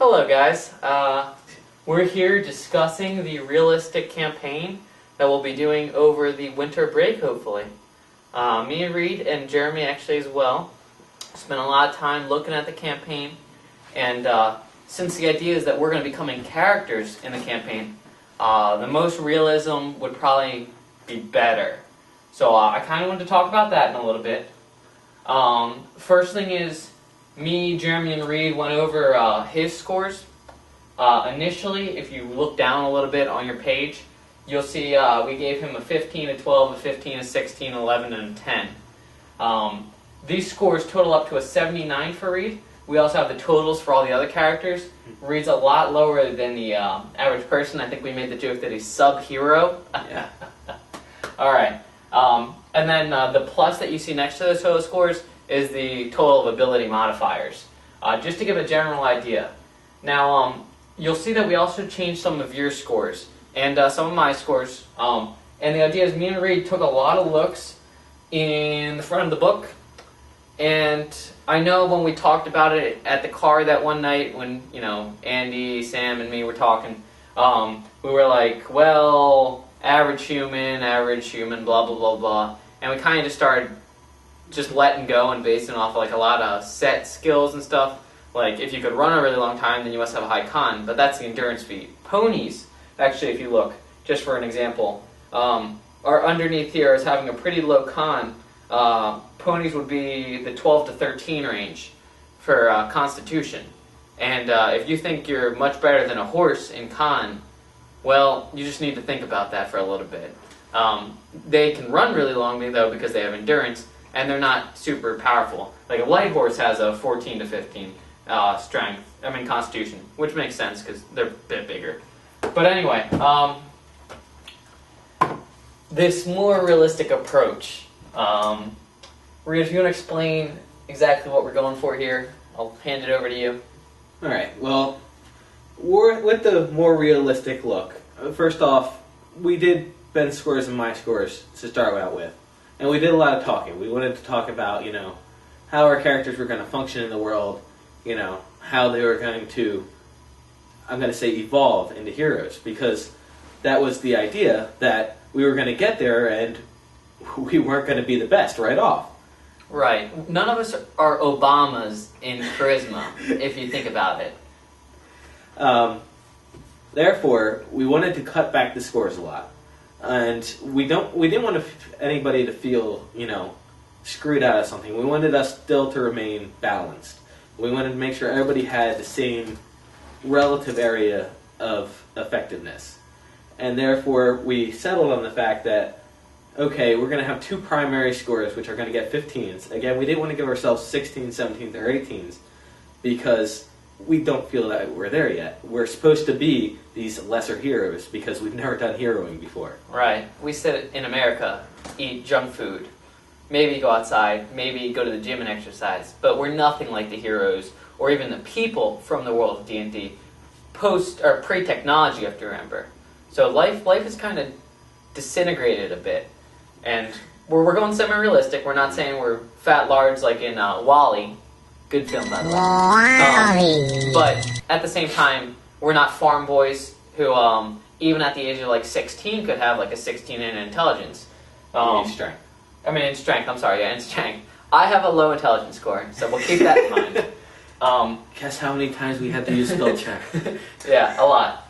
Hello guys, we're here discussing the realistic campaign that we'll be doing over the winter break, hopefully. Me and Reed and Jeremy actually as well spent a lot of time looking at the campaign, and since the idea is that we're going to be becoming characters in the campaign, the most realism would probably be better. So I kind of wanted to talk about that in a little bit. First thing is, me, Jeremy, and Reed went over his scores. Initially, if you look down a little bit on your page, you'll see we gave him a 15, a 12, a 15, a 16, 11, and a 10. These scores total up to a 79 for Reed. We also have the totals for all the other characters. Reed's a lot lower than the average person. I think we made the joke that he's sub-hero. Yeah. Alright. And then the plus that you see next to those total scores is the total of ability modifiers. Just to give a general idea. Now, you'll see that we also changed some of your scores and some of my scores. And the idea is me and Reed took a lot of looks in the front of the book. And I know when we talked about it at the car that one night when, Andy, Sam, and me were talking, we were like, well, average human, blah, blah, blah, blah. And we kind of just started just letting go and basing off like a lot of set skills and stuff. Like if you could run a really long time, then you must have a high con, but that's the endurance feat. Ponies, actually, if you look, just for an example, are underneath here as having a pretty low con. Ponies would be the 12 to 13 range for constitution. And if you think you're much better than a horse in con, well, you just need to think about that for a little bit. They can run really long, though, because they have endurance, and they're not super powerful. Like a light horse has a 14 to 15 constitution, which makes sense because they're a bit bigger. But anyway, this more realistic approach. Reed, if you want to explain exactly what we're going for here, I'll hand it over to you. All right. Well, with the more realistic look, first off, we did Ben's scores and my scores to start out with. And we did a lot of talking. We wanted to talk about, how our characters were going to function in the world, how they were going to, I'm going to say, evolve into heroes. Because that was the idea, that we were going to get there and we weren't going to be the best right off. Right. None of us are Obamas in charisma, if you think about it. Therefore, we wanted to cut back the scores a lot. And we didn't want anybody to feel, screwed out of something. We wanted us still to remain balanced. We wanted to make sure everybody had the same relative area of effectiveness. And therefore, we settled on the fact that, okay, we're going to have two primary scores, which are going to get 15s. Again, we didn't want to give ourselves 16s, 17s, or 18s, because we don't feel that we're there yet. We're supposed to be these lesser heroes because we've never done heroing before. Right. We said in America, eat junk food. Maybe go outside, maybe go to the gym and exercise. But we're nothing like the heroes or even the people from the world of D&D. Post or pre-technology, you have to remember. So life is kind of disintegrated a bit. And we're going semi-realistic. We're not saying we're fat large like in WALL-E. Good film, by the way. But at the same time, we're not farm boys who, even at the age of like 16, could have like a 16 in intelligence. In strength. In strength. I'm sorry, in strength. I have a low intelligence score, so we'll keep that in mind. Guess how many times we had to use spell check? Yeah, a lot.